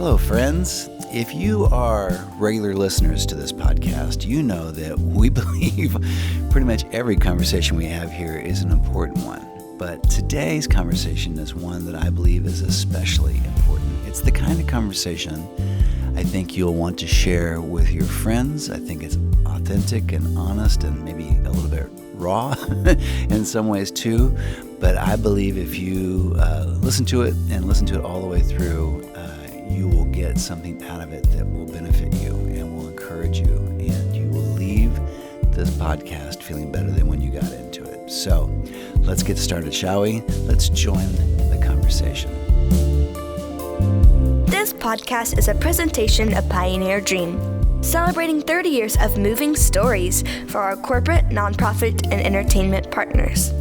Hello, friends. If you are regular listeners to this podcast, you know that we believe pretty much every conversation we have here is an important one. But today's conversation is one that I believe is especially important. It's the kind of conversation I think you'll want to share with your friends. I think it's authentic and honest and maybe a little bit raw in some ways too. But I believe if you listen to it and listen to it all the way through, you will get something out of it that will benefit you and will encourage you. And you will leave this podcast feeling better than when you got into it. So let's get started, shall we? Let's join the conversation. This podcast is a presentation of Pioneer Dream, celebrating 30 years of moving stories for our corporate, nonprofit, and entertainment partners.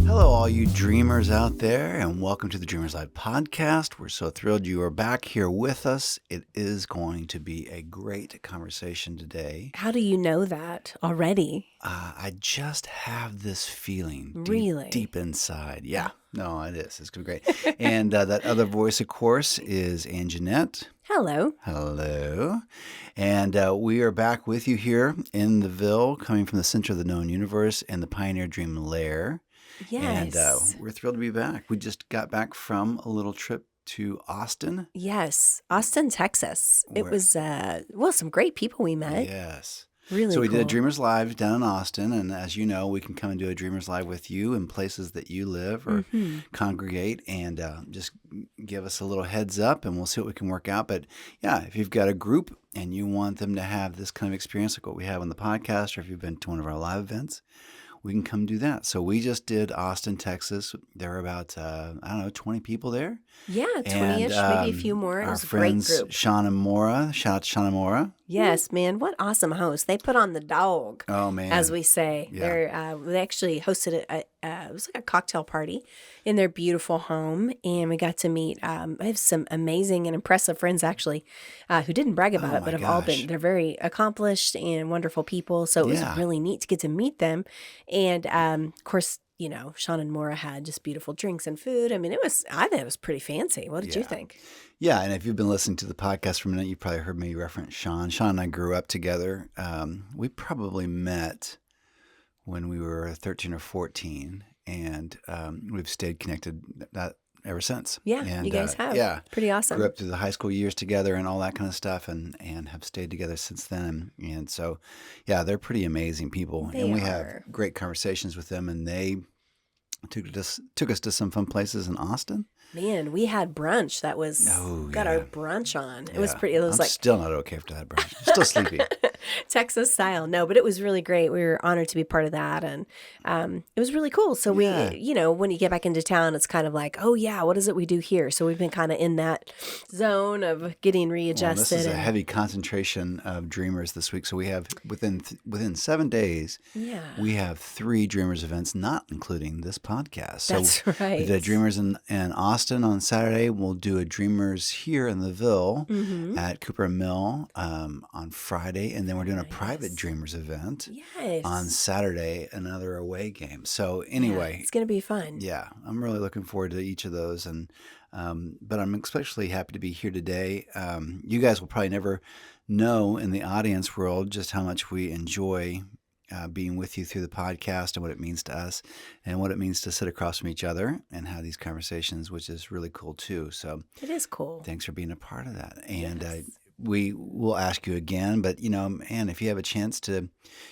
Hello, all you dreamers out there, and welcome to the DreamersLIVE podcast. We're so thrilled you are back here with us. It is going to be a great conversation today. How do you know that already? I just have this feeling deep inside. Yeah, no, it is. It's going to be great. And that other voice, of course, is Ann Jeanette. Hello. Hello. And we are back with you here in the Ville, coming from the center of the known universe and the Pioneer Dream Lair. Yes. And we're thrilled to be back. We just got back from a little trip to Austin. Yes, Austin, Texas. It was, some great people we met. Yes. Really So we cool. did a Dreamers Live down in Austin. And as you know, we can come and do a Dreamers Live with you in places that you live or congregate and just give us a little heads up and we'll see what we can work out. But yeah, if you've got a group and you want them to have this kind of experience like what we have on the podcast, or if you've been to one of our live events, we can come do that. So we just did Austin, Texas. There were about, 20 people there. Yeah, 20-ish, maybe a few more. It was a great group. Sean and Maura. Shout out to Sean and Maura. Yes, man. What awesome hosts. They put on the dog, as we say. Yeah. They actually hosted it was like a cocktail party in their beautiful home. And we got to meet, I have some amazing and impressive friends actually who didn't brag about it, but have all been, they're very accomplished and wonderful people. So it was really neat to get to meet them. And of course, you know, Sean and Maura had just beautiful drinks and food. I mean, I think it was pretty fancy. What did you think? Yeah, and if you've been listening to the podcast for a minute, you probably heard me reference Sean. Sean and I grew up together. We probably met when we were 13 or 14, and we've stayed connected ever since. Yeah, and, you guys have. Yeah. Pretty awesome. Grew up through the high school years together and all that kind of stuff and have stayed together since then. And so, yeah, they're pretty amazing people. They and we are. have great conversations with them, and they took us to some fun places in Austin. Man, we had brunch. That was got our brunch on. It was pretty. It was I'm still not okay after that brunch. Still sleepy. Texas style. No, but it was really great. We were honored to be part of that, and it was really cool. So we, when you get back into town, it's kind of like, oh yeah, what is it we do here? So we've been kind of in that zone of getting readjusted. Well, this is a heavy concentration of dreamers this week. So we have within 7 days, we have 3 Dreamers events, not including this podcast. So that's right. We did a Dreamers in Austin on Saturday. We'll do a Dreamers here in the Ville at Cooper Mill on Friday, and then we're doing a private Dreamers event on Saturday, another away game. So anyway, it's going to be fun. Yeah, I'm really looking forward to each of those, and but I'm especially happy to be here today. You guys will probably never know in the audience world just how much we enjoy being with you through the podcast and what it means to us and what it means to sit across from each other and have these conversations, which is really cool too. So it is cool. Thanks for being a part of that. And we will ask you again, but man, if you have a chance to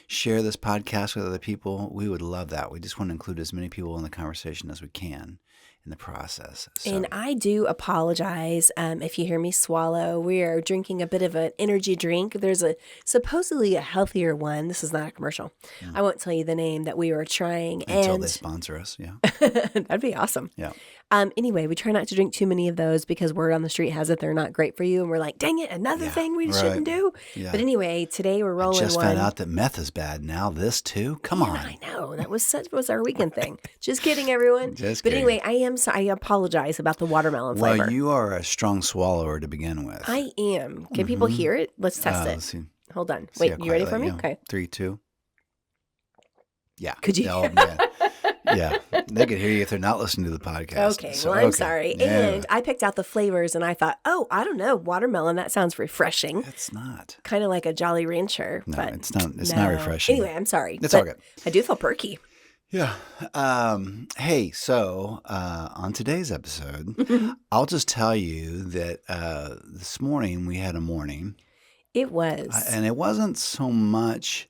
share this podcast with other people, we would love that. We just want to include as many people in the conversation as we can in the process. So. And I do apologize if you hear me swallow. We are drinking a bit of an energy drink. There's supposedly a healthier one. This is not a commercial. I won't tell you the name that we were trying. Until they sponsor us, yeah. That'd be awesome. Yeah. Anyway, we try not to drink too many of those because word on the street has it they're not great for you. And we're like, dang it, another thing we shouldn't do. Yeah. But anyway, today we're rolling I just found out that meth is bad. Now this too? Come on. I know. That was our weekend thing. Just kidding, everyone. Just kidding. Anyway, I apologize about the watermelon flavor. Well, you are a strong swallower to begin with. I am. Can people hear it? Let's test it. Let's see. Hold on. Wait, you ready for me? Okay. 3, 2. Yeah. Could you? Oh, man. Yeah. They could hear you if they're not listening to the podcast. Okay, so, well, I'm sorry. Yeah. And I picked out the flavors, and I thought, oh, I don't know, watermelon, that sounds refreshing. It's not. Kind of like a Jolly Rancher. No, but it's not. It's not refreshing. Anyway, I'm sorry. It's all good. I do feel perky. Yeah. Hey, so on today's episode, I'll just tell you that this morning we had a morning. It was. And it wasn't so much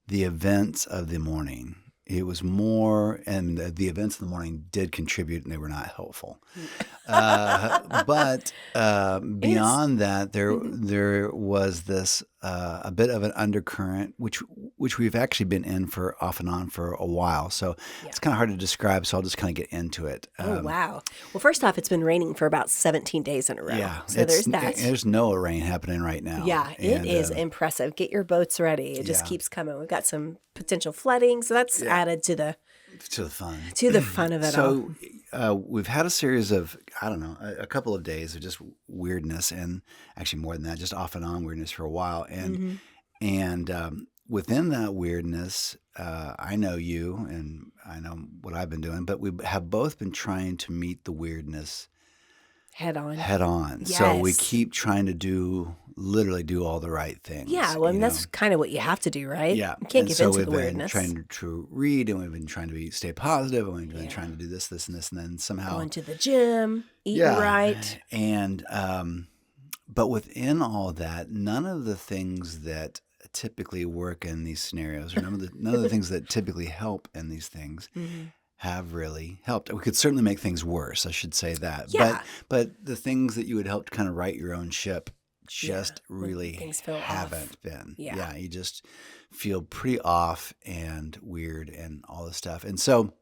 the events of the morning. It was more, and the events of the morning did contribute, and they were not helpful. But beyond that, there was this a bit of an undercurrent, which we've actually been in for off and on for a while. So it's kind of hard to describe. So I'll just kind of get into it. Oh wow! Well, first off, it's been raining for about 17 days in a row. Yeah, so there's that. There's no rain happening right now. Yeah, it is impressive. Get your boats ready. It just keeps coming. We've got some potential flooding, so that's added to the fun. To the fun of it all. So we've had a series of, I don't know, a couple of days of just weirdness, and actually more than that, just off and on weirdness for a while. And within that weirdness, I know you and I know what I've been doing, but we have both been trying to meet the weirdness head on. Yes. So we keep trying to literally do all the right things. Yeah, well, and that's kind of what you have to do, right? Yeah. You can't give into the weirdness. So we've been trying to read, and we've been trying to stay positive, and we've been trying to do this, and this, and then somehow going to the gym, eating right. And but within all that, none of the things that typically work in these scenarios, or none of the things that typically help in these things, have really helped. We could certainly make things worse. I should say that. Yeah. But the things that you would help to kind of right your own ship just really haven't been. Yeah. You just feel pretty off and weird and all this stuff. And so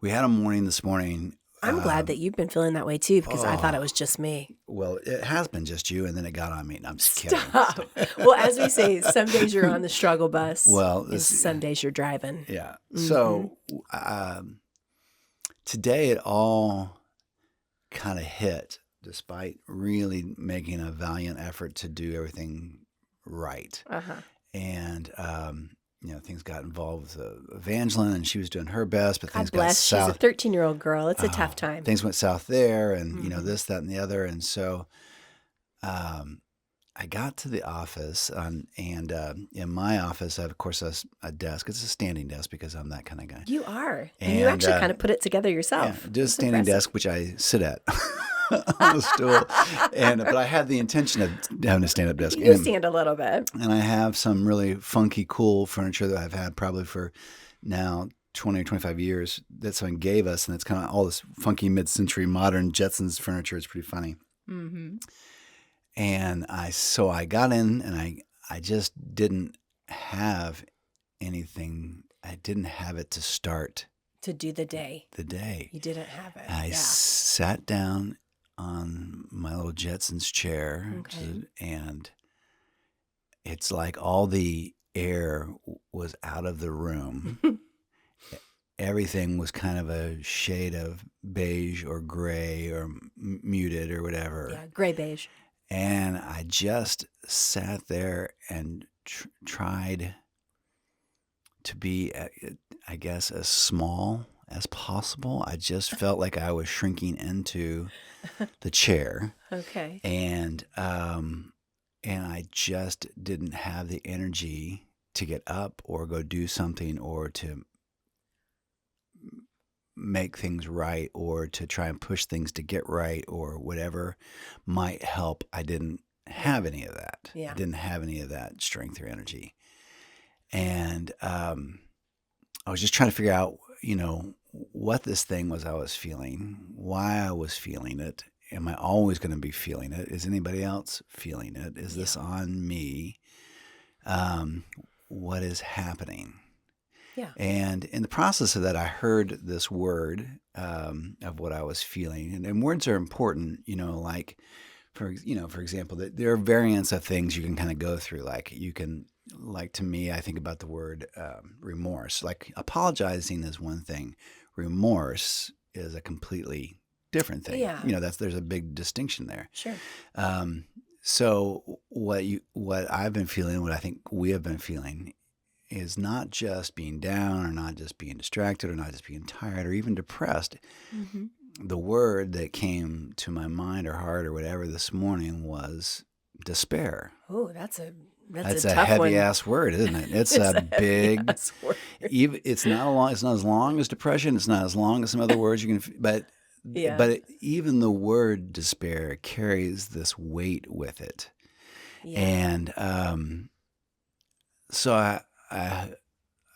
we had a morning this morning. I'm glad that you've been feeling that way too, because I thought it was just me. Well, it has been just you, and then it got on me. And I'm just kidding. Stop. Well, as we say, some days you're on the struggle bus. Well, and some days you're driving. Yeah. So today it all kind of hit, despite really making a valiant effort to do everything right. And things got involved with Evangeline, and she was doing her best, but things got south. She's a 13-year-old girl. It's a tough time. Things went south there, and this, that, and the other. And so I got to the office, and in my office, I have, of course, a desk. It's a standing desk because I'm that kind of guy. You are. And you actually kind of put it together yourself. Yeah, just a standing desk, which I sit at. On the stool, but I had the intention of having a stand-up desk. You stand a little bit, and I have some really funky, cool furniture that I've had probably for now 20 or 25 years that someone gave us, and it's kind of all this funky mid-century modern Jetsons furniture. It's pretty funny. And so I got in, and I just didn't have anything. I didn't have it to start. To do the day. You didn't have it. And I sat down on my little Jetsons chair, and it's like all the air was out of the room. Everything was kind of a shade of beige or gray or muted or whatever. Yeah, gray beige. And I just sat there and tried to be, I guess, as small as possible. I just felt like I was shrinking into the chair. Okay. And I just didn't have the energy to get up or go do something or to make things right or to try and push things to get right or whatever might help. I didn't have any of that. Yeah. I didn't have any of that strength or energy. And I was just trying to figure out, what this thing was I was feeling, why I was feeling it. Am I always going to be feeling it? Is anybody else feeling it? Is this on me? What is happening? Yeah. And in the process of that, I heard this word of what I was feeling. And words are important, like, for example, there are variants of things you can kind of go through. Like to me, I think about the word remorse. Like apologizing is one thing. Remorse is a completely different thing. Yeah. There's a big distinction there. Sure. So what I've been feeling, what I think we have been feeling is not just being down or not just being distracted or not just being tired or even depressed. Mm-hmm. The word that came to my mind or heart or whatever this morning was despair. Oh, that's a a tough heavy one. ass word, isn't it? It's a big. Word. It's not as long as depression. It's not as long as some other words you can. But even the word despair carries this weight with it, and so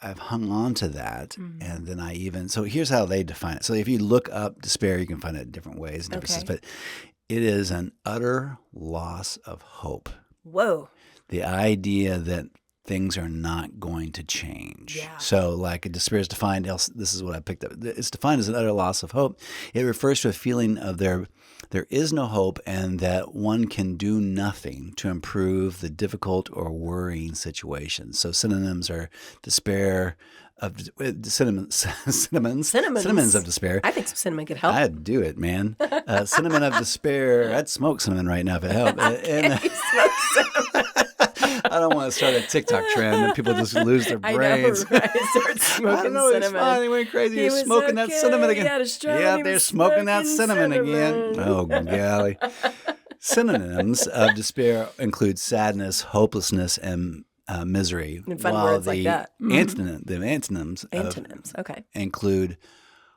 I've hung on to that, and then so here's how they define it. So if you look up despair, you can find it different ways and different but it is an utter loss of hope. Whoa. The idea that things are not going to change. Yeah. So like despair is defined, this is what I picked up. It's defined as an utter loss of hope. It refers to a feeling of there is no hope and that one can do nothing to improve the difficult or worrying situations. So synonyms are despair of synonyms of despair. I think some cinnamon could help. I'd do it, man. Cinnamon of despair. I'd smoke cinnamon right now if it helped. You smoke cinnamon. I don't want to start a TikTok trend and people just lose their brains. I know, right? Start smoking I don't know. cinnamon. It's fine. He went crazy. He was smoking that cinnamon again. They're smoking that cinnamon again. Oh, golly. Synonyms of despair include sadness, hopelessness, and misery. And fun words like that. The antonyms include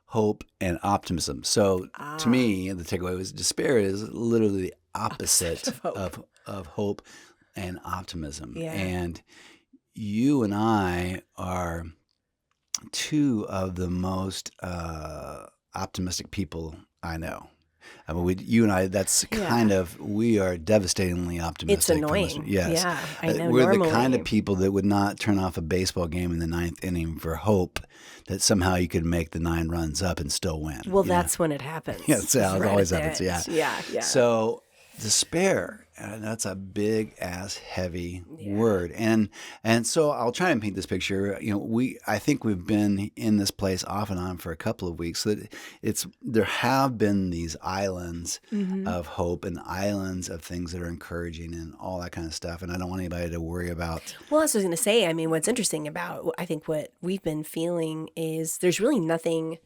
hope and optimism. So to me, the takeaway was despair is literally the opposite of hope and optimism. Yeah. And you and I are two of the most optimistic people I know. I mean, you and I, that's kind of, we are devastatingly optimistic. It's annoying. Yes. Yeah, I know. We're normally the kind of people that would not turn off a baseball game in the ninth inning for hope that somehow you could make the 9 runs up and still win. Well, that's when it happens. Yeah, it always happens. Yeah. So despair, that's a big ass heavy word, and so I'll try and paint this picture. I think we've been in this place off and on for a couple of weeks. So that there have been these islands of hope and islands of things that are encouraging and all that kind of stuff. And I don't want anybody to worry about. Well, I was going to say, I mean, what's interesting about I think what we've been feeling is there's really nothing.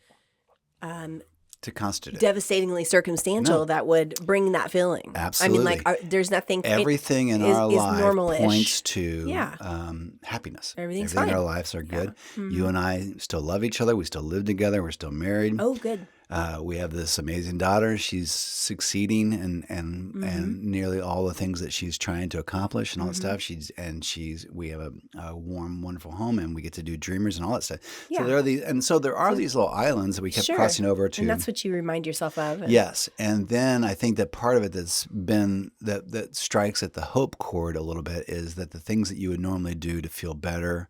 To constitute devastatingly circumstantial that would bring that feeling. Absolutely. I mean, there's nothing. Everything in our life points to happiness. Everything's Everything fine. in our lives are good. You and I still love each other. We still live together. We're still married. Oh, good. We have this amazing daughter. She's succeeding and nearly all the things that she's trying to accomplish and all that stuff. We have a warm, wonderful home, and we get to do Dreamers and all that stuff. Yeah. So there are these little islands that we kept crossing over to. And that's what you remind yourself of. Yes, and then I think that part of it that's been that strikes at the hope chord a little bit is that the things that you would normally do to feel better,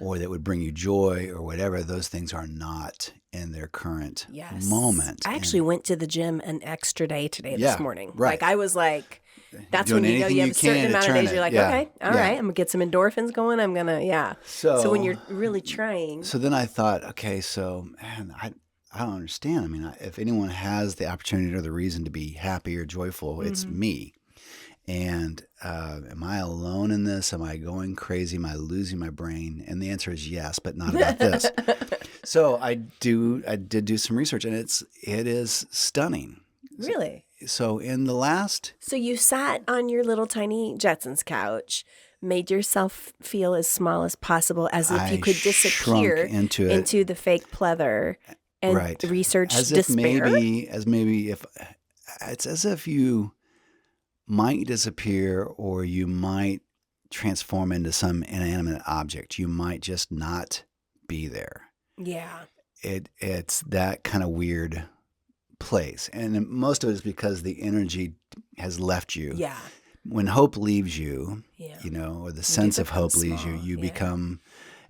or that would bring you joy or whatever, those things are not in their current moment. I actually went to the gym an extra day today this morning. Right. Like I was like, that's doing when you know you have a certain amount of days. You're like, okay, all right, I'm gonna get some endorphins going. I'm gonna, So when you're really trying. So then I thought, okay, so man, I don't understand. I mean, if anyone has the opportunity or the reason to be happy or joyful, it's me. And am I alone in this? Am I going crazy? Am I losing my brain? And the answer is yes, but not about this. So I did do some research, and it is stunning. Really? So in the last... So you sat on your little tiny Jetsons couch, made yourself feel as small as possible, as if you could disappear into the fake pleather and research despair? It's as if you might disappear, or you might transform into some inanimate object. You might just not be there. Yeah. It's that kind of weird place. And most of it is because the energy has left you. Yeah. When hope leaves you, or the sense of hope leaves you, you become,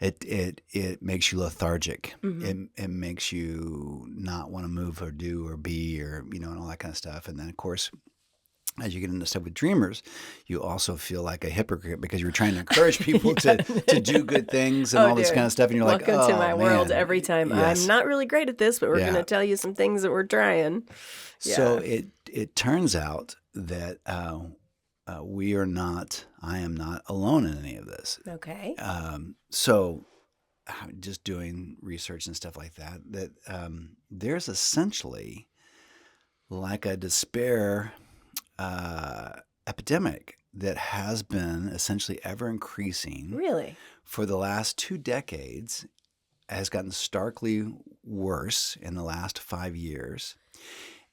it makes you lethargic. It makes you not want to move or do or be or, and all that kind of stuff. And then, of course, as you get into stuff with Dreamers, you also feel like a hypocrite because you're trying to encourage people to do good things and all this kind of stuff. And you're Welcome like, to my world every time. Yes. I'm not really great at this, but we're going to tell you some things that we're trying. So it turns out that I am not alone in any of this. Okay. So just doing research and stuff like that, there's essentially like a despair epidemic that has been essentially ever increasing. Really? For the last 2 decades, has gotten starkly worse in the last 5 years.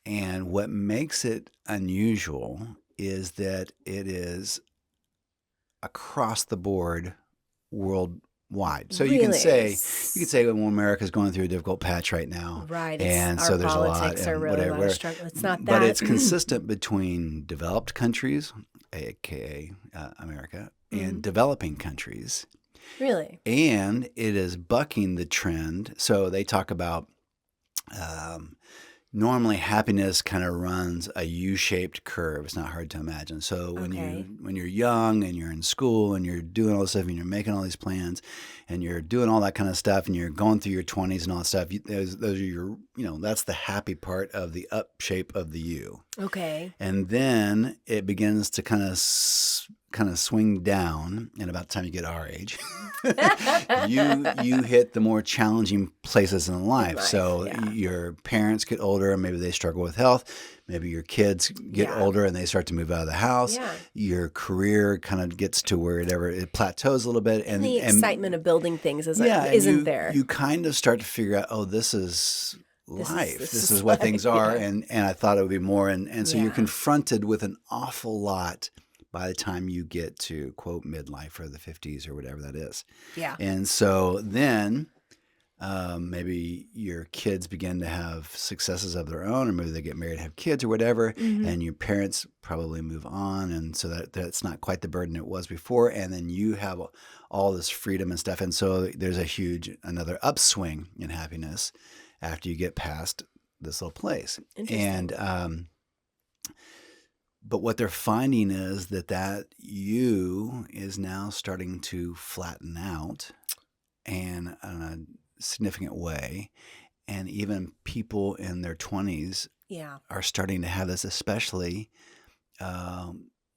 And what makes it unusual is that it is across the board worldwide. So Really? you can say well, America's going through a difficult patch right now. Right. And our so there's politics a lot are and really whatever. struggle. It's not that. But it's consistent between developed countries, aka America, and developing countries. Really? And it is bucking the trend. So they talk about normally happiness kind of runs a U-shaped curve. It's not hard to imagine. So when you're young and you're in school and you're doing all this stuff and you're making all these plans and you're doing all that kind of stuff and you're going through your 20s and all that stuff, those are your, that's the happy part of the up shape of the U. Okay. And then it begins to kind of swing down, and about the time you get our age, you hit the more challenging places in life. So your parents get older and maybe they struggle with health. Maybe your kids get older and they start to move out of the house. Yeah. Your career kind of gets to wherever it plateaus a little bit. And the excitement of building things isn't there. You kind of start to figure out, this is life. This is what things are. Yeah. And I thought it would be more. And so you're confronted with an awful lot by the time you get to, quote, midlife or the 50s or whatever that is. Yeah. And so then maybe your kids begin to have successes of their own, or maybe they get married and have kids or whatever, and your parents probably move on, and so that's not quite the burden it was before, and then you have all this freedom and stuff, and so there's another upswing in happiness after you get past this little place. And but what they're finding is that you is now starting to flatten out and in a significant way. And even people in their 20s are starting to have this, especially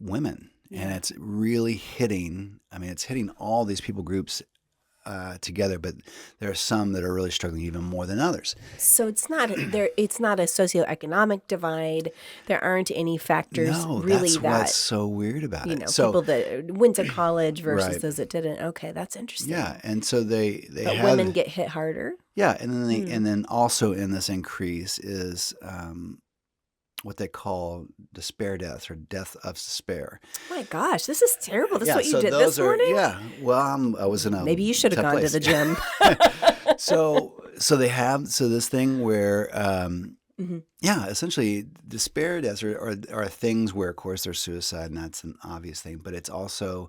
women. Yeah. And it's really hitting all these people groups together, but there are some that are really struggling even more than others. So it's not a socioeconomic divide. There aren't any factors that's what's so weird about it. So people that went to college versus those that didn't. Okay, that's interesting. Yeah, and so but women get hit harder. Yeah, and then and then also in this increase is what they call despair deaths or death of despair. Oh my gosh, this is terrible. This is what you did this morning? Yeah. Well, I was in a Maybe you should have gone to the gym. So this thing where, essentially despair deaths are things where, of course, there's suicide, and that's an obvious thing, but it's also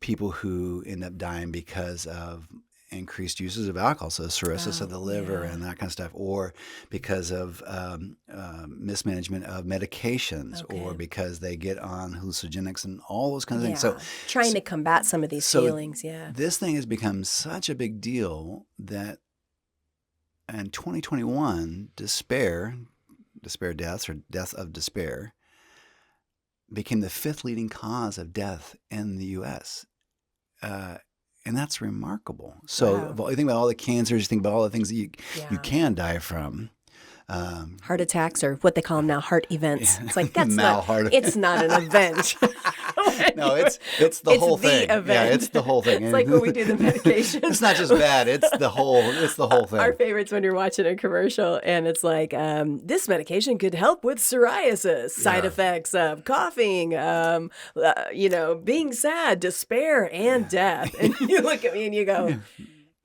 people who end up dying because of increased uses of alcohol, so cirrhosis of the liver and that kind of stuff, or because of mismanagement of medications, or because they get on hallucinogenics and all those kinds of things. So trying to combat some of these feelings, this thing has become such a big deal that in 2021, despair deaths or death of despair became the 5th leading cause of death in the U.S., and that's remarkable. So you think about all the cancers, you think about all the things that you can die from. Heart attacks, or what they call them now, heart events. It's like, it's not an event. No, it's the whole thing. Event. Yeah, it's the whole thing. It's like when we do the medication. It's not just bad. It's the whole thing. Our favorite's when you're watching a commercial and it's like, this medication could help with psoriasis, side effects of coughing, being sad, despair, and death. And you look at me and you go,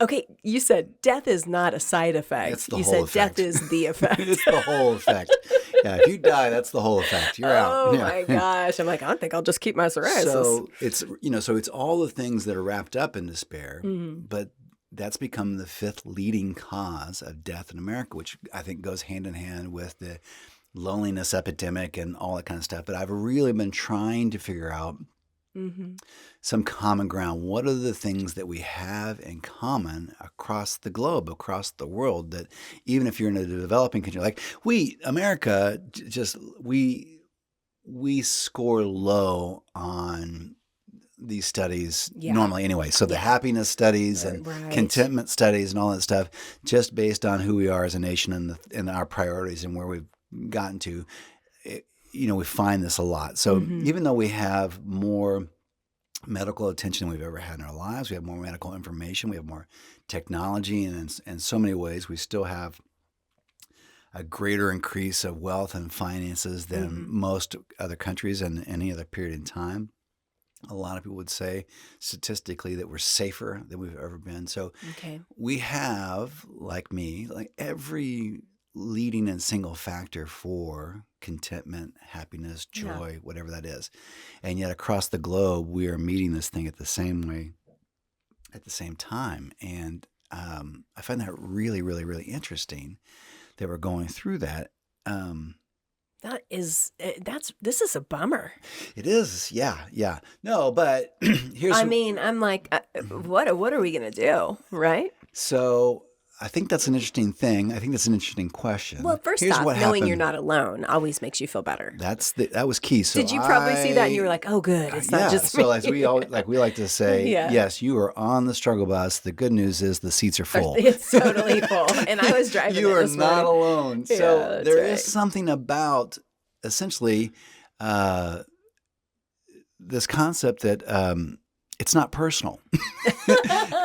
okay, you said death is not a side effect. It's the you whole said effect. Death is the effect. It's the whole effect. Yeah, if you die, that's the whole effect. You're out. Oh my gosh! I'm like, I don't think I'll just keep my psoriasis. So it's all the things that are wrapped up in despair, but that's become the 5th leading cause of death in America, which I think goes hand in hand with the loneliness epidemic and all that kind of stuff. But I've really been trying to figure out some common ground. What are the things that we have in common across the globe, across the world, that even if you're in a developing country, like America, we we score low on these studies Yeah. normally anyway. So the happiness studies and Right. contentment studies and all that stuff, just based on who we are as a nation and our priorities and where we've gotten to, we find this a lot. So even though we have more medical attention than we've ever had in our lives, we have more medical information, we have more technology, and in so many ways, we still have a greater increase of wealth and finances than most other countries in any other period in time. A lot of people would say statistically that we're safer than we've ever been. So we have, like me, like every leading and single factor for contentment, happiness, joy, whatever that is. And yet across the globe, we are meeting this thing at the same way, at the same time. And I find that really, really, really interesting that we're going through that. This is a bummer. It is, yeah. No, but here's. I'm like, what are we gonna do, right? So I think that's an interesting thing. I think that's an interesting question. Well, first off, knowing you're not alone always makes you feel better. That was key. So did you probably see that and you were like, oh, good, it's not just me. So as we like to say, yes, you are on the struggle bus. The good news is the seats are full. It's totally full, and I was driving. You are not alone. So there is right. something about essentially this concept that it's not personal.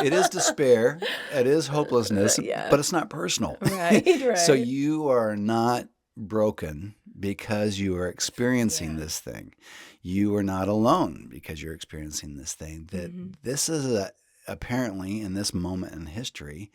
It is despair. It is hopelessness, but it's not personal. Right. So you are not broken because you are experiencing this thing. You are not alone because you're experiencing this thing. That this is apparently in this moment in history,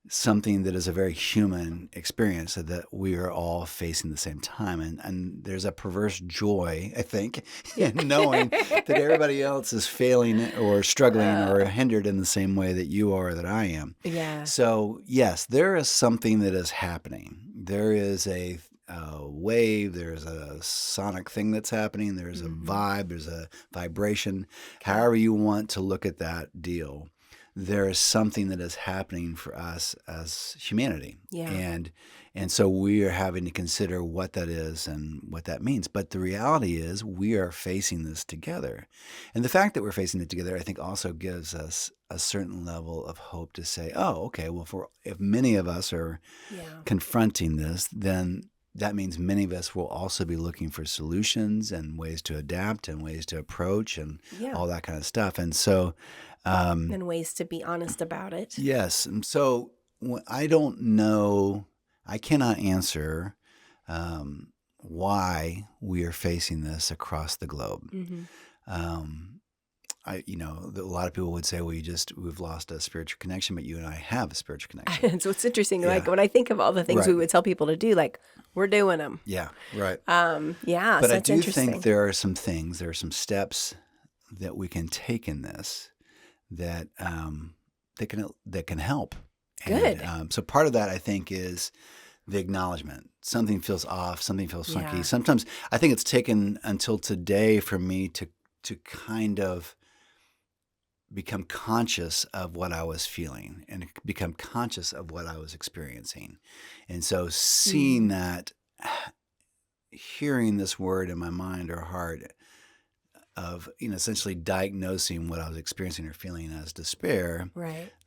something that is a very human experience that we are all facing at the same time. And there's a perverse joy, I think, in knowing that everybody else is failing or struggling or hindered in the same way that you are, that I am. Yeah. So, yes, there is something that is happening. There is a wave, there's a sonic thing that's happening, there's a vibe, there's a vibration, however you want to look at that deal. There is something that is happening for us as humanity. Yeah. And so we are having to consider what that is and what that means. But the reality is we are facing this together. And the fact that we're facing it together, I think, also gives us a certain level of hope to say, oh, okay, well, if many of us are confronting this, then that means many of us will also be looking for solutions and ways to adapt and ways to approach and all that kind of stuff. And so... and ways to be honest about it. Yes. And so I don't know, I cannot answer why we are facing this across the globe. A lot of people would say, well, we've lost a spiritual connection, but you and I have a spiritual connection. So it's interesting. Like when I think of all the things we would tell people to do, like we're doing them. Yeah. Right. But so I do think there are some steps that we can take in this that can help. Good. And, so part of that, I think, is the acknowledgement. Something feels off. Something feels funky. Sometimes I think it's taken until today for me to kind of become conscious of what I was feeling and become conscious of what I was experiencing. And so seeing that, hearing this word in my mind or heart, of essentially diagnosing what I was experiencing or feeling as despair,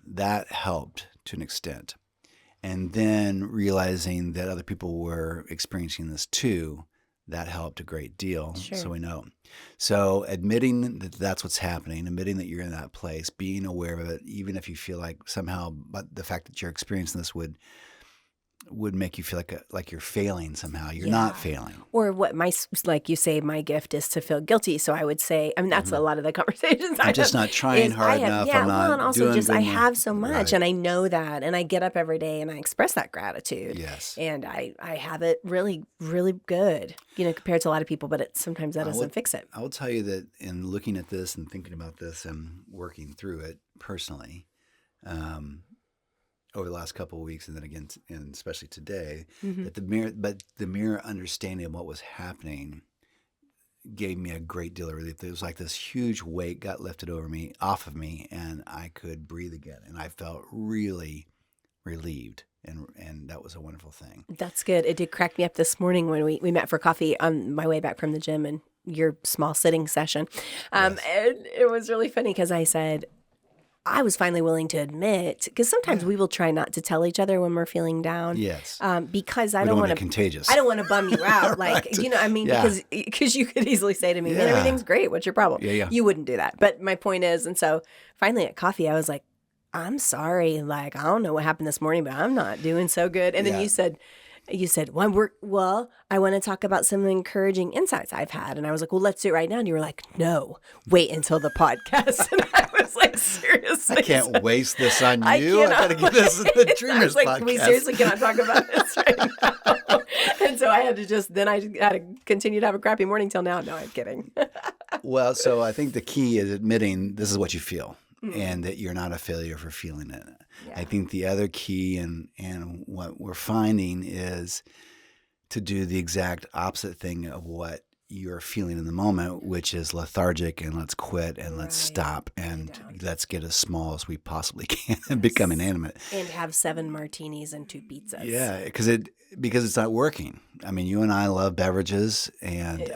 that helped to an extent. And then realizing that other people were experiencing this too, that helped a great deal. Sure. So we know. So admitting that that's what's happening, admitting that you're in that place, being aware of it, even if you feel like somehow, but the fact that you're experiencing this would make you feel like you're failing somehow. You're not failing. Or what like you say, my gift is to feel guilty. So I would say, that's a lot of the conversations I'm just not trying hard enough. I'm not and also doing just good I enough. have so much, and I know that, and I get up every day and I express that gratitude. Yes. And I have it really, really good, compared to a lot of people, but sometimes that doesn't fix it. I will tell you that in looking at this and thinking about this and working through it personally, over the last couple of weeks, and then again, and especially today, that the mere understanding of what was happening gave me a great deal of relief. It was like this huge weight got lifted off of me, and I could breathe again, and I felt really relieved And that was a wonderful thing. That's good. It did crack me up this morning when we met for coffee on my way back from the gym and your small sitting session. And it was really funny because I said, I was finally willing to admit, because sometimes we will try not to tell each other when we're feeling down. Yes. Because I we don't want to to be contagious. I don't want to bum you out. Like, Right. you know, I mean, Yeah. because you could easily say to me, man, everything's great. What's your problem? Yeah. You wouldn't do that. But my point is, and so finally at coffee, I was like, I'm sorry. Like, I don't know what happened this morning, but I'm not doing so good. And then you said, well, I want to talk about some encouraging insights I've had. And I was like, well, let's do it right now. And you were like, no, wait until the podcast. And I was like, seriously. I can't waste this on I you. I got to get this in the Dreamers I was like, podcast. we seriously cannot talk about this right now. And so I had to continue to have a crappy morning till now. No, I'm kidding. Well, so I think the key is admitting this is what you feel. And that you're not a failure for feeling it. Yeah. I think the other key and what we're finding is to do the exact opposite thing of what you're feeling in the moment, which is lethargic and let's quit and let's stop and let's get as small as we possibly can and become inanimate. And have 7 martinis and 2 pizzas. Yeah, because it's not working. I mean, you and I love beverages and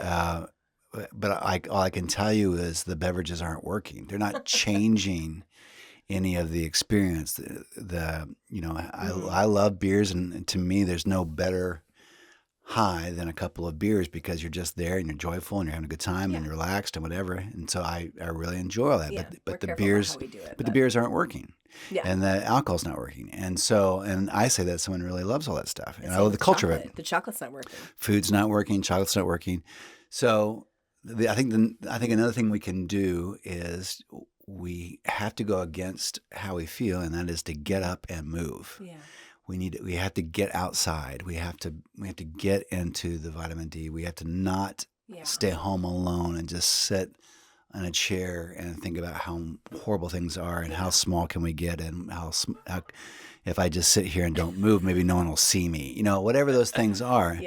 but all I can tell you is the beverages aren't working. They're not changing any of the experience. I love beers, and to me, there's no better high than a couple of beers because you're just there and you're joyful and you're having a good time and you're relaxed and whatever. And so I really enjoy all that. Yeah, but the beers, the beers aren't working. Yeah. And the alcohol's not working. And I say that someone really loves all that stuff. And I love the culture of it. The chocolate's not working. Food's not working. Chocolate's not working. So I think another thing we can do is we have to go against how we feel, and that is to get up and move. Yeah. We have to get outside. We have to get into the vitamin D. We have to not stay home alone and just sit in a chair and think about how horrible things are and how small can we get and how if I just sit here and don't move, maybe no one will see me. You know, whatever those things are.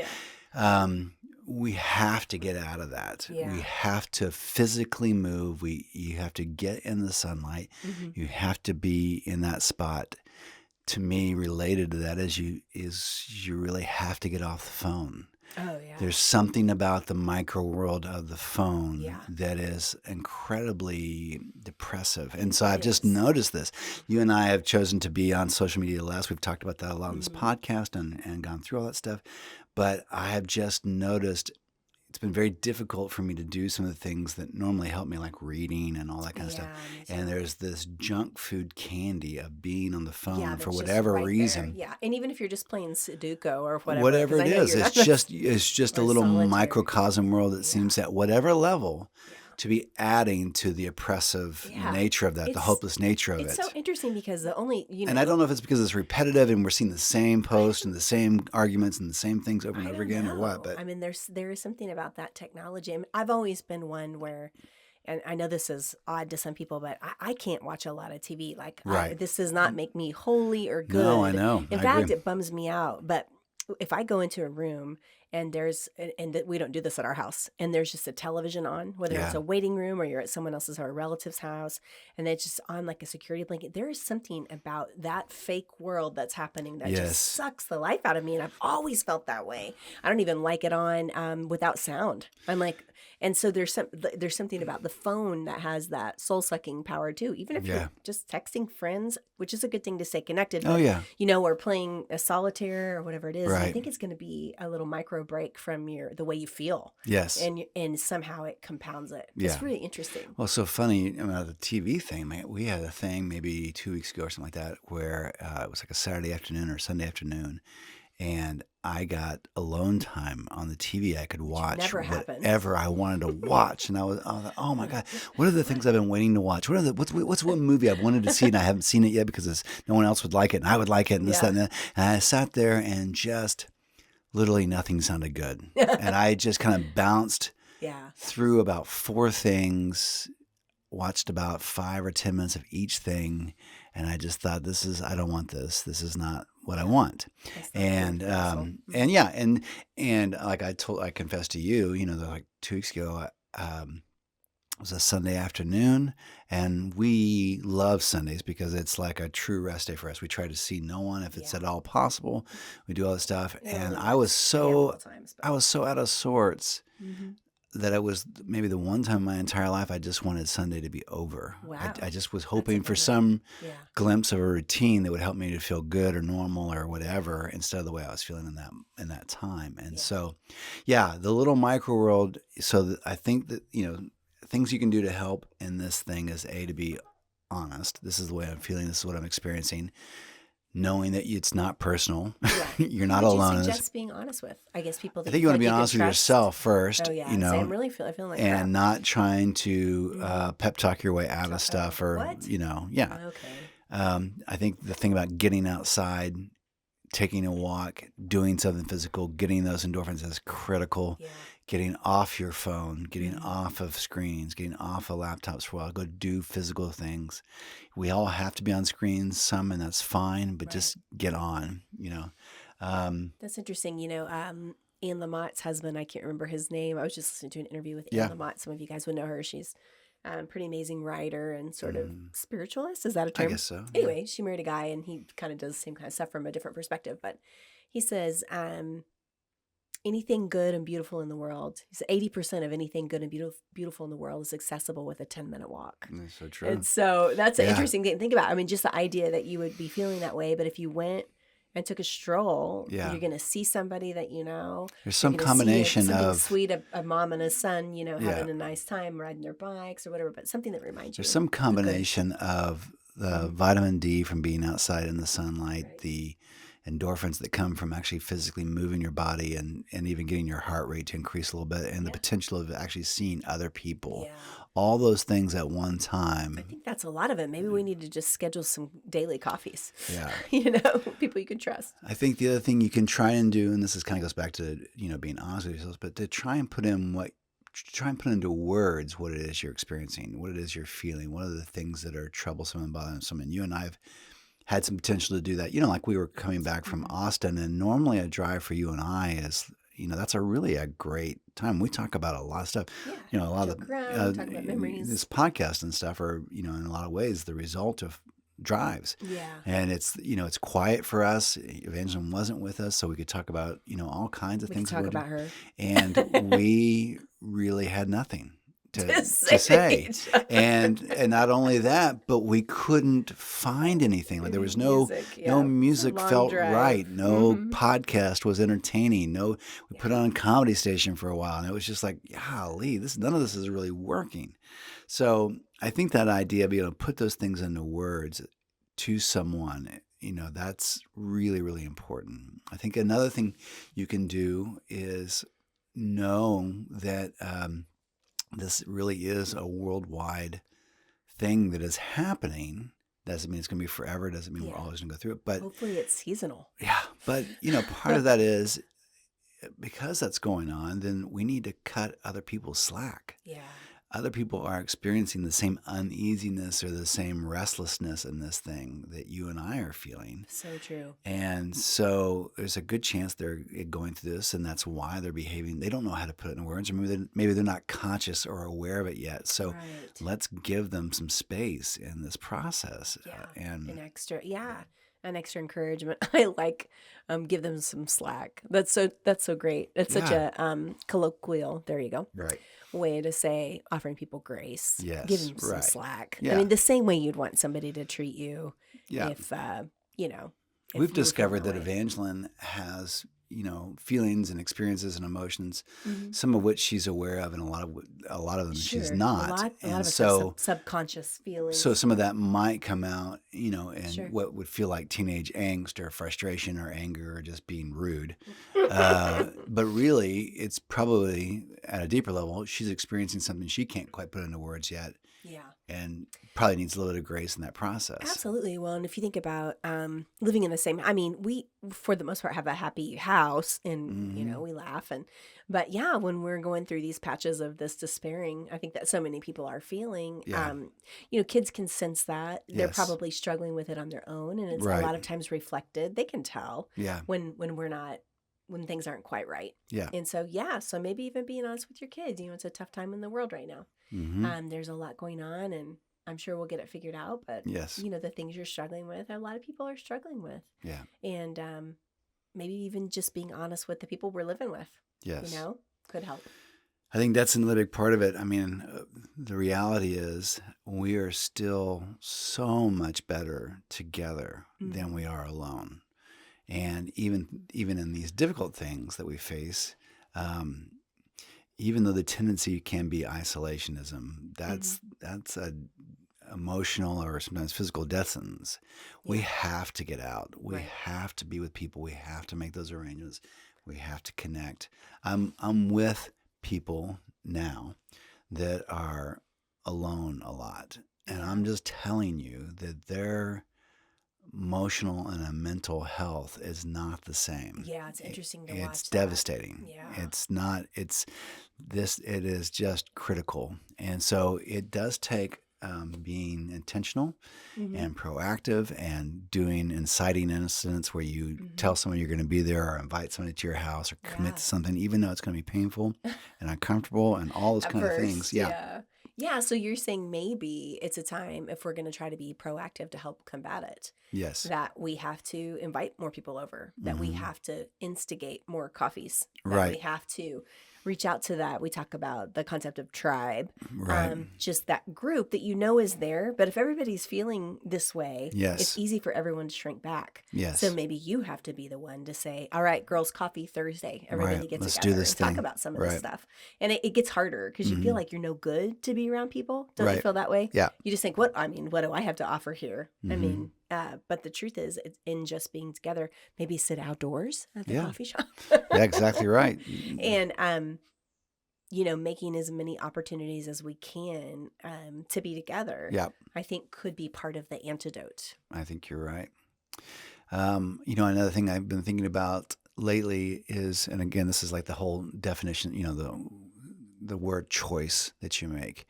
We have to get out of that. Yeah. We have to physically move. You have to get in the sunlight. Mm-hmm. You have to be in that spot. To me, related to that is you really have to get off the phone. Oh yeah. There's something about the micro world of the phone that is incredibly depressive. And so I've just noticed this. You and I have chosen to be on social media less. We've talked about that a lot on this podcast and gone through all that stuff. But I have just noticed it's been very difficult for me to do some of the things that normally help me, like reading and all that kind of stuff. And there's this junk food candy of being on the phone for whatever reason. There. Yeah, and even if you're just playing Sudoku or whatever. Whatever it is, it's just a little microcosm world that seems at whatever level to be adding to the oppressive nature of that, the hopeless nature of it. It's so interesting because and I don't know if it's because it's repetitive and we're seeing the same post and the same arguments and the same things over and over again or what. But I mean, there is something about that technology. I mean, I've always been one where, and I know this is odd to some people, but I can't watch a lot of TV. Like, this does not make me holy or good. No, I know. In fact, it bums me out. But if I go into a room and we don't do this at our house, and there's just a television on, whether it's a waiting room or you're at someone else's or a relative's house, and it's just on like a security blanket, there is something about that fake world that's happening that just sucks the life out of me. And I've always felt that way. I don't even like it on without sound. I'm like, and so there's something about the phone that has that soul sucking power too. Even if you're just texting friends, which is a good thing to stay connected. But, or playing a solitaire or whatever it is. I think it's going to be a little micro break from the way you feel. Yes. And somehow it compounds it. It's really interesting. Well, so funny about the TV thing. We had a thing maybe 2 weeks ago or something like that where it was like a Saturday afternoon or Sunday afternoon. And I got alone time on the TV. I could watch whatever I wanted to watch. And I was like, oh my God, what are the things I've been waiting to watch? What's one movie I've wanted to see and I haven't seen it yet because no one else would like it and I would like it and this, that, and that. And I sat there and just literally nothing sounded good. And I just kind of bounced through about 4 things, watched about 5 or 10 minutes of each thing. And I just thought, I don't want this. This is not what I want. And like I confessed to you, like 2 weeks ago, It was a Sunday afternoon, and we love Sundays because it's like a true rest day for us. We try to see no one if it's at all possible. We do all this stuff, and I was so out of sorts that it was maybe the one time in my entire life I just wanted Sunday to be over. Wow. I just was hoping for some glimpse of a routine that would help me to feel good or normal or whatever instead of the way I was feeling in that time. And so, the little micro world. So I think that, things you can do to help in this thing is to be honest. This is the way I'm feeling. This is what I'm experiencing. Knowing that it's not personal. Yeah. You're not alone. You suggest being honest with? I guess people. I think you want to be honest with yourself first. Oh yeah. I'm really feeling like and crap. not trying to pep talk your way out of stuff or Okay. I think the thing about getting outside, taking a walk, doing something physical, getting those endorphins is critical. Yeah. Getting off your phone, getting off of screens, getting off of laptops for a while, go do physical things. We all have to be on screens, and that's fine, but just get on, That's interesting. Ian Lamott's husband, I can't remember his name. I was just listening to an interview with Ian Lamott. Some of you guys would know her. She's a pretty amazing writer and sort of spiritualist. Is that a term? I guess so. Anyway, she married a guy and he kind of does the same kind of stuff from a different perspective. But he says, anything good and beautiful in the world, 80% of anything good and beautiful in the world is accessible with a 10-minute walk. That's so true. And so that's an interesting thing to think about. I mean, just the idea that you would be feeling that way, but if you went and took a stroll, you're going to see somebody that you know. There's some combination of sweet, a mom and a son, having a nice time riding their bikes or whatever, but something that reminds you. There's some combination of the vitamin D from being outside in the sunlight, the endorphins that come from actually physically moving your body and even getting your heart rate to increase a little bit, and the potential of actually seeing other people. Yeah. All those things at one time. I think that's a lot of it. Maybe we need to just schedule some daily coffees. Yeah. People you can trust. I think the other thing you can try and do, and this is kind of goes back to, being honest with yourselves, but to try and put into words what it is you're experiencing, what it is you're feeling, what are the things that are troublesome and bothersome. And you and I have had some potential to do that. Like we were coming back from Austin, and normally a drive for you and I is, that's really a great time. We talk about a lot of stuff. Yeah, a lot of talk about memories. This podcast and stuff are, in a lot of ways the result of drives. Yeah. And it's, it's quiet for us. Evangeline wasn't with us, so we could talk about, all kinds of things. We could talk about her. And we really had nothing to say. And not only that, but we couldn't find anything. Like there was no music felt right. No podcast was entertaining. We put on a comedy station for a while, and it was just like, golly, none of this is really working. So I think that idea of being able to put those things into words to someone, that's really, really important. I think another thing you can do is know that this really is a worldwide thing that is happening. Doesn't mean it's going to be forever. Doesn't mean we're always going to go through it. But hopefully it's seasonal. Yeah. But, part of that is because that's going on, then we need to cut other people's slack. Yeah. Other people are experiencing the same uneasiness or the same restlessness in this thing that you and I are feeling. So true. And so there's a good chance they're going through this, and that's why they're behaving. They don't know how to put it in words, or maybe they're not conscious or aware of it yet. So let's give them some space in this process. Yeah. And an extra encouragement. I like give them some slack. That's so great. It's such a colloquial. There you go. Right. Way to say offering people grace. Yes, giving them some slack. Yeah. I mean, the same way you'd want somebody to treat you. Yeah. If we've discovered that Evangeline has feelings and experiences and emotions, some of which she's aware of, and a lot of them she's not. A lot of so subconscious feelings. So some of that might come out, and what would feel like teenage angst or frustration or anger or just being rude. But really, it's probably at a deeper level, she's experiencing something she can't quite put into words yet. Yeah. And probably needs a little bit of grace in that process. Absolutely. Well, and if you think about living in the same, we, for the most part, have a happy house and, we laugh. But when we're going through these patches of this despairing, I think that so many people are feeling, kids can sense that. They're probably struggling with it on their own. And it's a lot of times reflected. They can tell when we're not, when things aren't quite right. Yeah. And so, so maybe even being honest with your kids, it's a tough time in the world right now. There's a lot going on, and I'm sure we'll get it figured out. But Yes. the things you're struggling with, a lot of people are struggling with. Yeah. And maybe even just being honest with the people we're living with. Yes. Could help. I think that's another big part of it. I mean, the reality is we are still so much better together than we are alone. And even in these difficult things that we face, even though the tendency can be isolationism, that's a emotional or sometimes physical death sentence. We have to get out. We have to be with people. We have to make those arrangements. We have to connect. I'm with people now that are alone a lot, and I'm just telling you that their emotional and mental health is not the same. Yeah, it's interesting to watch. It's devastating. Yeah. It is just critical. And so it does take being intentional and proactive and inciting incidents where you tell someone you're going to be there or invite someone to your house or commit to something, even though it's going to be painful and uncomfortable and all those kind of things. Yeah. Yeah. So you're saying maybe it's a time, if we're going to try to be proactive to help combat it, Yes. that we have to invite more people over, that we have to instigate more coffees, that Right. we have to reach out to that. We talk about the concept of tribe, Right. just that group that is there. But if everybody's feeling this way, Yes. it's easy for everyone to shrink back. Yes. So maybe you have to be the one to say, all right, girls, coffee Thursday. Everybody Right. gets Let's together do this and talk thing. about some of Right. this stuff. And it gets harder because you feel like you're no good to be around people. Don't you Right. feel that way? Yeah. You just think, what do I have to offer here? I mean, but the truth is, it's in just being together, maybe sit outdoors at the coffee shop. Yeah, exactly right. And, making as many opportunities as we can to be together, Yeah. I think could be part of the antidote. I think you're right. Another thing I've been thinking about lately is, and again, this is like the whole definition, the word choice that you make.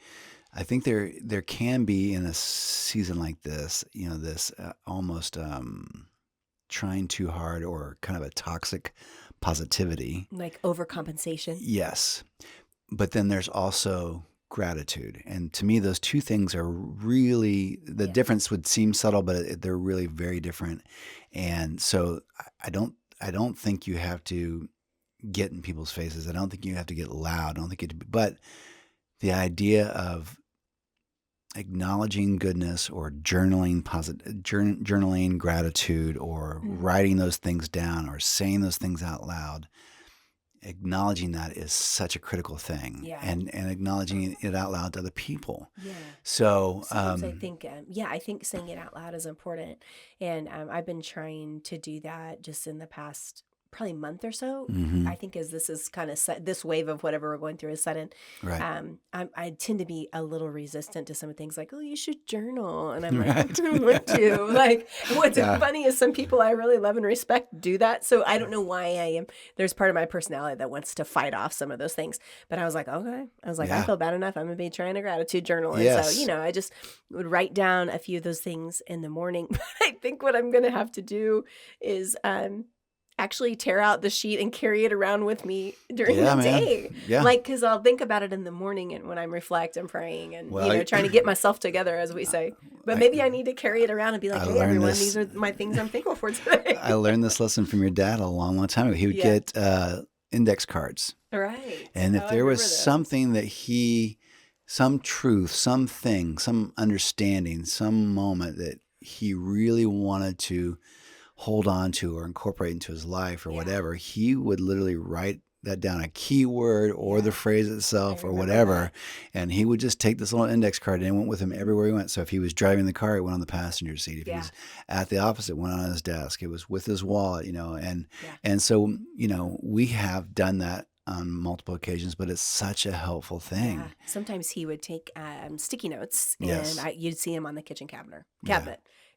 I think there can be in a season like this, this almost trying too hard or kind of a toxic positivity. Like overcompensation. Yes. But then there's also gratitude. And to me, those two things are really, the difference would seem subtle, but they're really very different. And so I don't think you have to get in people's faces. I don't think you have to get loud. I don't think but the idea of acknowledging goodness or journaling gratitude or writing those things down or saying those things out loud, acknowledging that is such a critical thing. Yeah. And acknowledging it out loud to other people. Yeah. So sometimes I think saying it out loud is important. And I've been trying to do that just in the past probably month or so. I think as this is kind of this wave of whatever we're going through is sudden. Right. I tend to be a little resistant to some things like, oh, you should journal. And I'm like, I don't want to. Like, what's funny is some people I really love and respect do that. So I don't know why I am. There's part of my personality that wants to fight off some of those things. But I was like, okay. I feel bad enough. I'm going to be trying a gratitude journal. And so, I just would write down a few of those things in the morning. But I think what I'm going to have to do is actually tear out the sheet and carry it around with me during the day. Yeah. Like, because I'll think about it in the morning and when I'm and praying and, trying to get myself together, as we say. But maybe I need to carry it around and be like, hey, everyone, these are my things I'm thankful for today. I learned this lesson from your dad a long, long time ago. He would get index cards. Right. And if there was something that some truth, something, some understanding, some moment that he really wanted to hold on to or incorporate into his life or whatever, he would literally write that down, a keyword or the phrase itself or whatever. And he would just take this little index card and it went with him everywhere he went. So if he was driving the car, it went on the passenger seat. If he was at the office, it went on his desk. It was with his wallet, and so, we have done that on multiple occasions, but it's such a helpful thing. Yeah. Sometimes he would take sticky notes and Yes. You'd see him on the kitchen cabinet.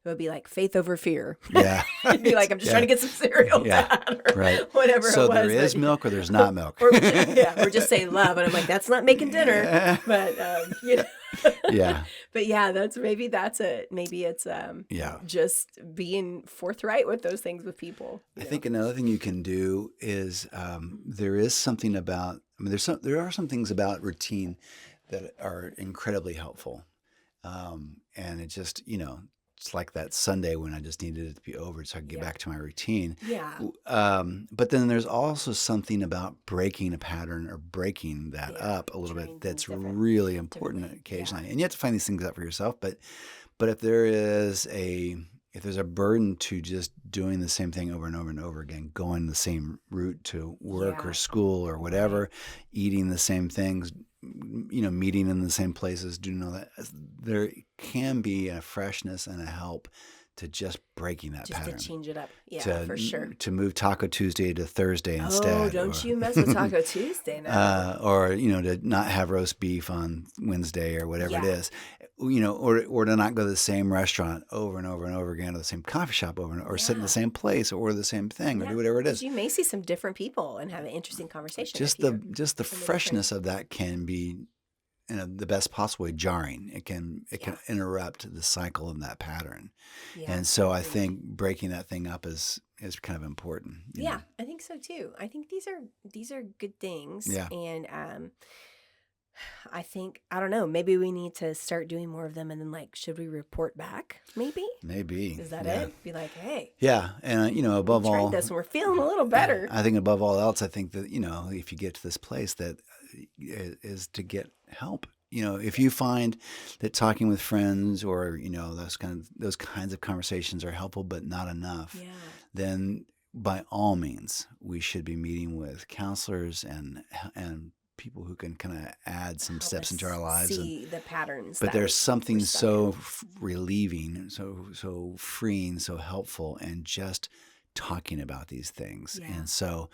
It would be like faith over fear. Yeah. It'd be like, I'm just trying to get some cereal down or whatever So it was. there is milk or there's not milk. We're just saying love. And I'm like, that's not making dinner. But, Yeah. But that's it. Maybe it's just being forthright with those things with people. I think another thing you can do is there is something about, there are some things about routine that are incredibly helpful. And it just, it's like that Sunday when I just needed it to be over so I could get back to my routine. Yeah. But then there's also something about breaking a pattern or breaking that up a little Trying bit that's things really important differently. occasionally. And you have to find these things out for yourself. But if there's a burden to just doing the same thing over and over and over again, going the same route to work or school or whatever, eating the same things, meeting in the same places, doing all that, there can be a freshness and a help to just breaking that pattern. Just to change it up. Yeah, for sure. To move Taco Tuesday to Thursday instead. Oh, don't you mess with Taco Tuesday now. Or, to not have roast beef on Wednesday or whatever it is. Or to not go to the same restaurant over and over and over again, or the same coffee shop over and over, or sit in the same place, or order the same thing, or do whatever it is. You may see some different people and have an interesting conversation. Just the freshness of that can be, in the best possible way, jarring. It can interrupt the cycle of that pattern. Yeah, and so I think breaking that thing up is kind of important. Yeah, I think so too. I think these are good things. Yeah. And I think, I don't know, maybe we need to start doing more of them, and then should we report back? Maybe. Is that it? Be like, hey. Yeah, and above all, tried this and we're feeling a little better. I think above all else, I think that if you get to this place, that is to get help. If you find that talking with friends or those kinds of conversations are helpful but not enough, then by all means we should be meeting with counselors and people who can kind of add some steps into our lives. See the patterns. But there's something so relieving, so freeing, so helpful, and just talking about these things. Yeah. And so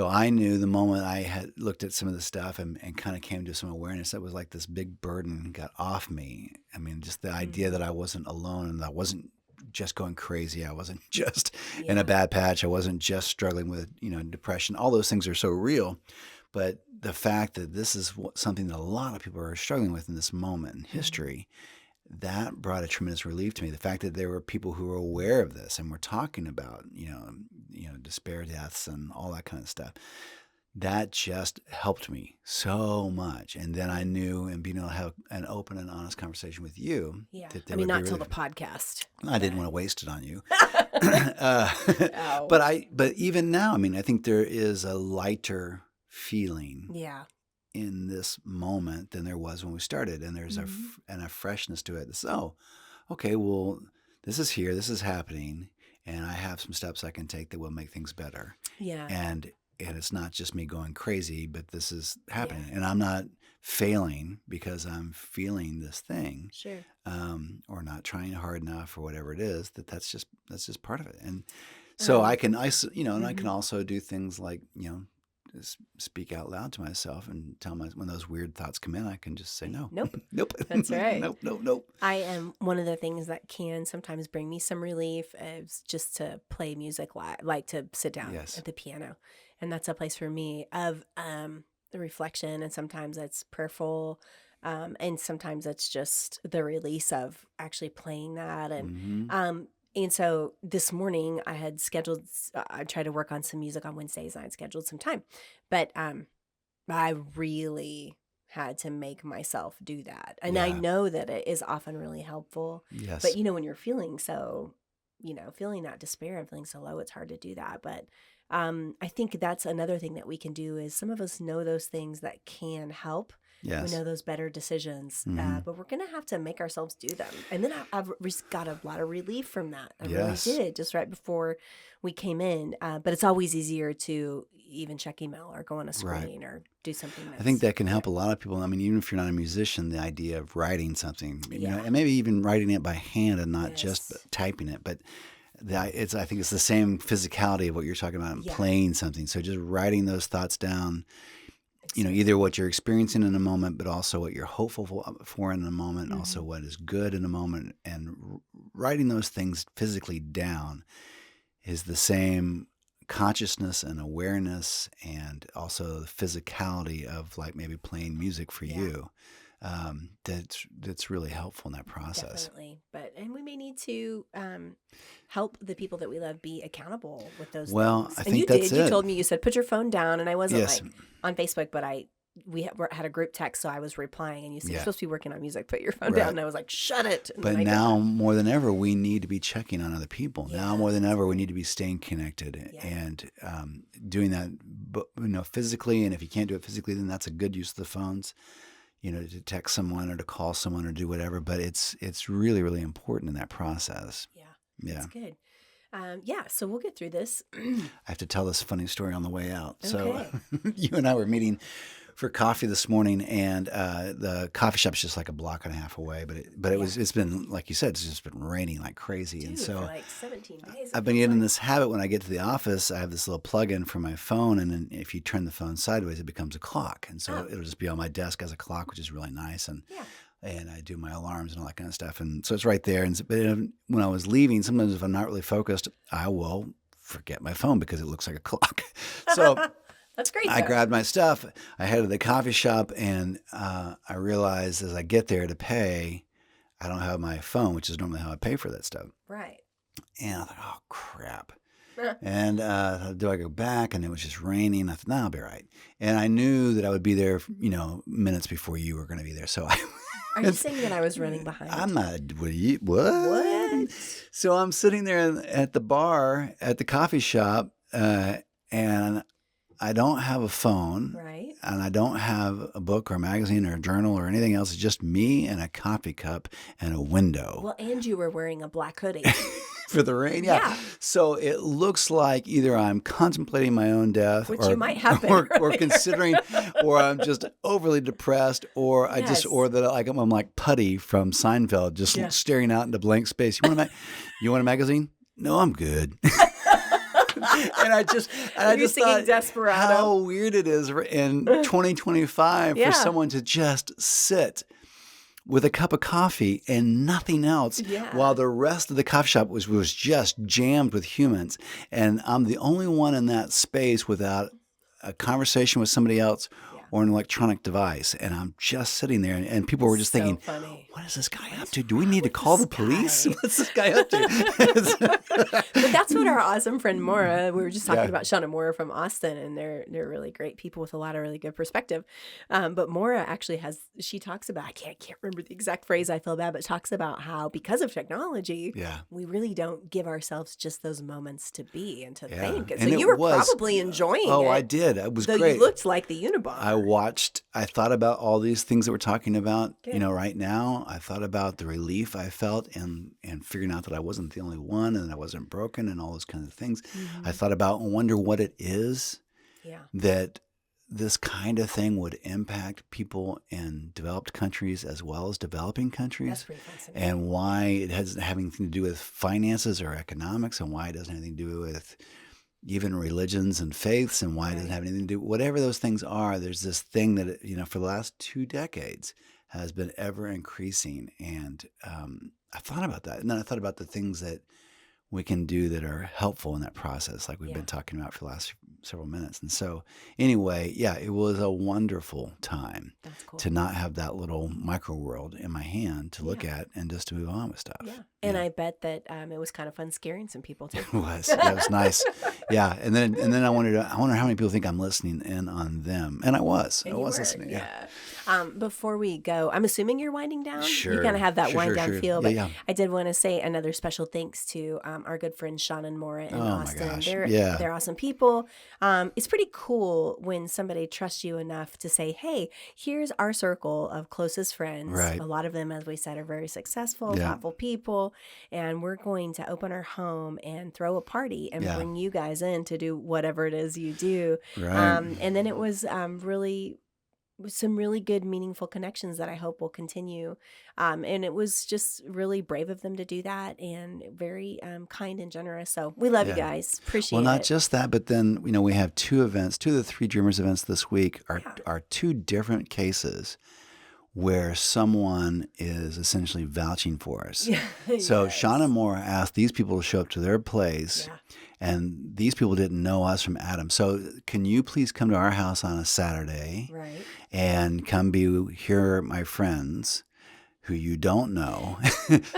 I knew the moment I had looked at some of the stuff and kind of came to some awareness, that was like this big burden got off me. I mean, just the idea that I wasn't alone and that I wasn't just going crazy. I wasn't just in a bad patch. I wasn't just struggling with, depression. All those things are so real. But the fact that this is something that a lot of people are struggling with in this moment in history, that brought a tremendous relief to me. The fact that there were people who were aware of this and were talking about, despair deaths and all that kind of stuff, that just helped me so much. And then I knew, and being able to have an open and honest conversation with you. Yeah. Not till the podcast. I didn't want to waste it on you. But even now, I think there is a lighter feeling in this moment than there was when we started, and there's a freshness to it. So, okay, well, this is here, this is happening, and I have some steps I can take that will make things better. Yeah. And it's not just me going crazy, but this is happening, and I'm not failing because I'm feeling this thing, or not trying hard enough, or whatever it is. That's just part of it. And so I can, and I can also do things like, just speak out loud to myself and tell when those weird thoughts come in, I can just say no. Nope. Nope. That's right. Nope. I am one of the things that can sometimes bring me some relief is just to play music live, like to sit down at the piano. And that's a place for me of the reflection, and sometimes it's prayerful, and sometimes it's just the release of actually playing that. And so this morning I had scheduled, I tried to work on some music on Wednesdays, and I had scheduled some time, but I really had to make myself do that. And I know that it is often really helpful. Yes. But when you're feeling so, feeling that despair and feeling so low, it's hard to do that. But I think that's another thing that we can do is some of us know those things that can help. Yes. We know those better decisions, but we're going to have to make ourselves do them. And then I've got a lot of relief from that. I really did just right before we came in. But it's always easier to even check email or go on a screen or do something. I think that can help a lot of people. Even if you're not a musician, the idea of writing something, and maybe even writing it by hand and not just typing it, but I think it's the same physicality of what you're talking about, playing something. So just writing those thoughts down, either what you're experiencing in a moment, but also what you're hopeful for in a moment, also what is good in a moment, and writing those things physically down is the same consciousness and awareness, and also the physicality of maybe playing music for you. That's really helpful in that process. Definitely. And we may need to help the people that we love be accountable with those things. I think that's it. You told me, you said, put your phone down, and I wasn't on Facebook, but I had a group text, so I was replying, and you said, Yeah. you're supposed to be working on music, put your phone Right. down. And I was like, shut it. And But then I now got- more than ever, we need to be checking on other people. Now more than Yes. ever, we need to be staying connected Yeah. and doing that, physically. And if you can't do it physically, then that's a good use of the phones, to text someone or to call someone or do whatever. But it's really, really important in that process. yeah, Yeah. that's good. So we'll get through this. I have to tell this funny story on the way out. So Okay. you and I were meeting for coffee this morning, and the coffee shop's just like a block and a half away. But it's been, like you said, it's just been raining like crazy. Dude, And so for like 17 days. I've been getting this habit when I get to the office, I have this little plug-in for my phone, and then if you turn the phone sideways, it becomes a clock. And so it'll just be on my desk as a clock, which is really nice. And I do my alarms and all that kind of stuff. And so it's right there. But when I was leaving, sometimes if I'm not really focused, I will forget my phone because it looks like a clock. So That's great. I though. grabbed my stuff. I headed to the coffee shop, and I realized as I get there to pay, I don't have my phone, which is normally how I pay for that stuff. Right. And I thought, oh, crap. And do I go back? And it was just raining. I thought, no, I'll be all right. And I knew that I would be there, minutes before you were going to be there. So Are you saying that I was running behind? I'm not. What? So I'm sitting there at the bar at the coffee shop, and I don't have a phone, Right. and I don't have a book or a magazine or a journal or anything else. It's just me and a coffee cup and a window. Well, and you were wearing a black hoodie. For the rain, yeah. Yeah. So it looks like either I'm contemplating my own death, Which or you might have been, or right? considering, or I'm just overly depressed, or Yes. or that I'm like Putty from Seinfeld, just Yeah. staring out into blank space. You want a magazine? No, I'm good. And I just singing thought Desperado. how weird it is in 2025 Yeah. for someone to just sit with a cup of coffee and nothing else, Yeah. while the rest of the coffee shop was just jammed with humans. And I'm the only one in that space without a conversation with somebody else or an electronic device. And I'm just sitting there, and people were just So thinking, funny. what is this guy up to? Do we need to call the this police? guy? What's this guy up to? But that's what our awesome friend Maura, we were just talking Yeah. about Sean and Maura from Austin, and they're really great people with a lot of really good perspective. But Maura actually she talks about, I can't remember the exact phrase, I feel bad, but talks about how because of technology, Yeah. we really don't give ourselves just those moments to be and to Yeah. think. And And so it you were was- probably enjoying it. Oh, I did. It was Though great. you looked like the Unabomber. I thought about all these things that we're talking about, Good. right now. I thought about the relief I felt and figuring out that I wasn't the only one and I wasn't broken and all those kinds of things. I thought about and wonder what it is Yeah. that this kind of thing would impact people in developed countries as well as developing countries, That's pretty fascinating. and why it doesn't have anything to do with finances or economics, and why it doesn't have anything to do with even religions and faiths, and why it doesn't have anything to do, whatever those things are. There's this thing that, for the last 2 decades has been ever increasing. And I thought about that. And then I thought about the things that we can do that are helpful in that process, like we've been talking about for the last several minutes. And so anyway, it was a wonderful time That's cool. to not have that little micro world in my hand to look at and just to move on with stuff. Yeah. And I bet that it was kind of fun scaring some people too. It was. Yeah, it was nice. Yeah. And then I wonder how many people think I'm listening in on them. And I was. And I you was were, listening. Yeah. Before we go, I'm assuming you're winding down. Sure. You kind of have that wind down Sure. feel. Yeah, But I did want to say another special thanks to our good friends Sean and Maura in Oh, my Austin. gosh. They're awesome people. It's pretty cool when somebody trusts you enough to say, hey, here's our circle of closest friends. Right. A lot of them, as we said, are very successful, Yeah. thoughtful people. And we're going to open our home and throw a party and Yeah. bring you guys in to do whatever it is you do. Right. And then it was really some really good, meaningful connections that I hope will continue. And it was just really brave of them to do that, and very kind and generous. So we love you Yeah. guys. Appreciate Well, not it. just that, but then, we have 2 events. 2 of the 3 Dreamers events this week are 2 different cases where someone is essentially vouching for us. So Yes. Sean and Maura asked these people to show up to their place, Yeah. and these people didn't know us from Adam. So can you please come to our house on a Saturday Right. and come be here, my friends, who you don't know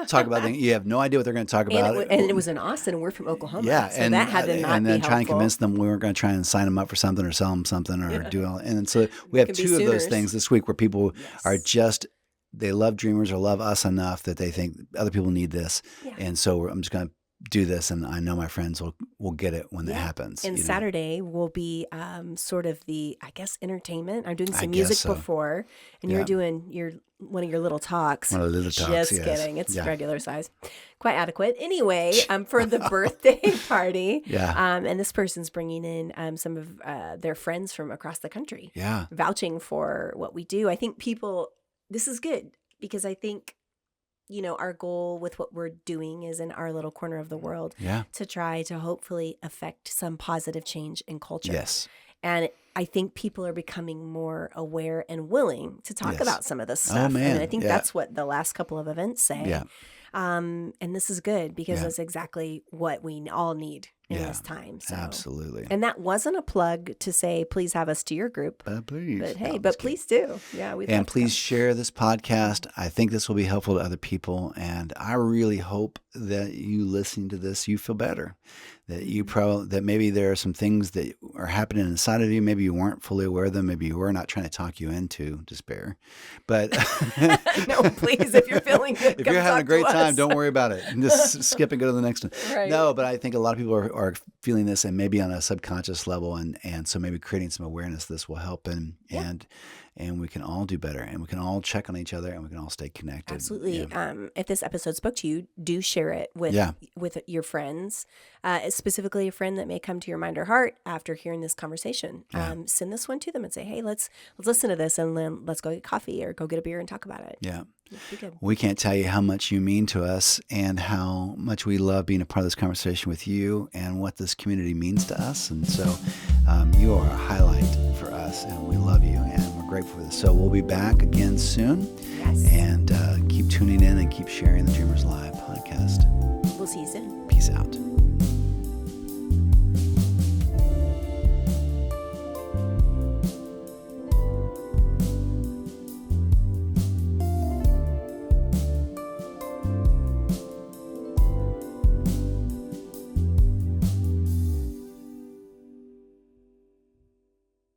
talk about things. You have no idea what they're going to talk about. And it was in Austin, and we're from Oklahoma. Yeah, so that had to not and then be try and helpful. convince them we weren't going to try and sign them up for something or sell them something or do all. And so we have two of those things this week where people are just, they love Dreamers or love us enough that they think other people need this. Yeah. And so I'm just going to do this, and I know my friends will get it when that happens. And Saturday will be sort of the, I guess, entertainment. I'm doing some music before, and you're doing one of your little talks. One of the little talks, Just kidding. It's regular size. Quite adequate. Anyway, for the birthday party, and this person's bringing in some of their friends from across the country, vouching for what we do. I think this is good because I think, our goal with what we're doing is in our little corner of the world to try to hopefully affect some positive change in culture. Yes. And I think people are becoming more aware and willing to talk about some of this stuff. Oh, man. And I think that's what the last couple of events say. Yeah. And this is good because that's exactly what we all need in this time. So. Absolutely. And that wasn't a plug to say, please have us to your group. Please. But hey, please do. Yeah. And please share this podcast. I think this will be helpful to other people. And I really hope that you listening to this, you feel better. That that maybe there are some things that are happening inside of you. Maybe you weren't fully aware of them. Maybe you were not trying to talk you into despair. But no, please, if you're feeling good, if you're having a great time, don't worry about it. Just skip and go to the next one. Right. No, but I think a lot of people are feeling this, and maybe on a subconscious level, and so maybe creating some awareness. This will help, and we can all do better, and we can all check on each other, and we can all stay connected. Absolutely. Yeah. If this episode spoke to you, do share it with your friends, specifically a friend that may come to your mind or heart after hearing this conversation. Send this one to them and say, hey, let's listen to this, and then let's go get coffee or go get a beer and talk about it. Yeah. We can't tell you how much you mean to us and how much we love being a part of this conversation with you and what this community means to us. And so you are a highlight for us, and we love you, and we're grateful for this. So we'll be back again soon. Yes. And keep tuning in and keep sharing the Dreamers Live podcast. We'll see you soon. Peace out.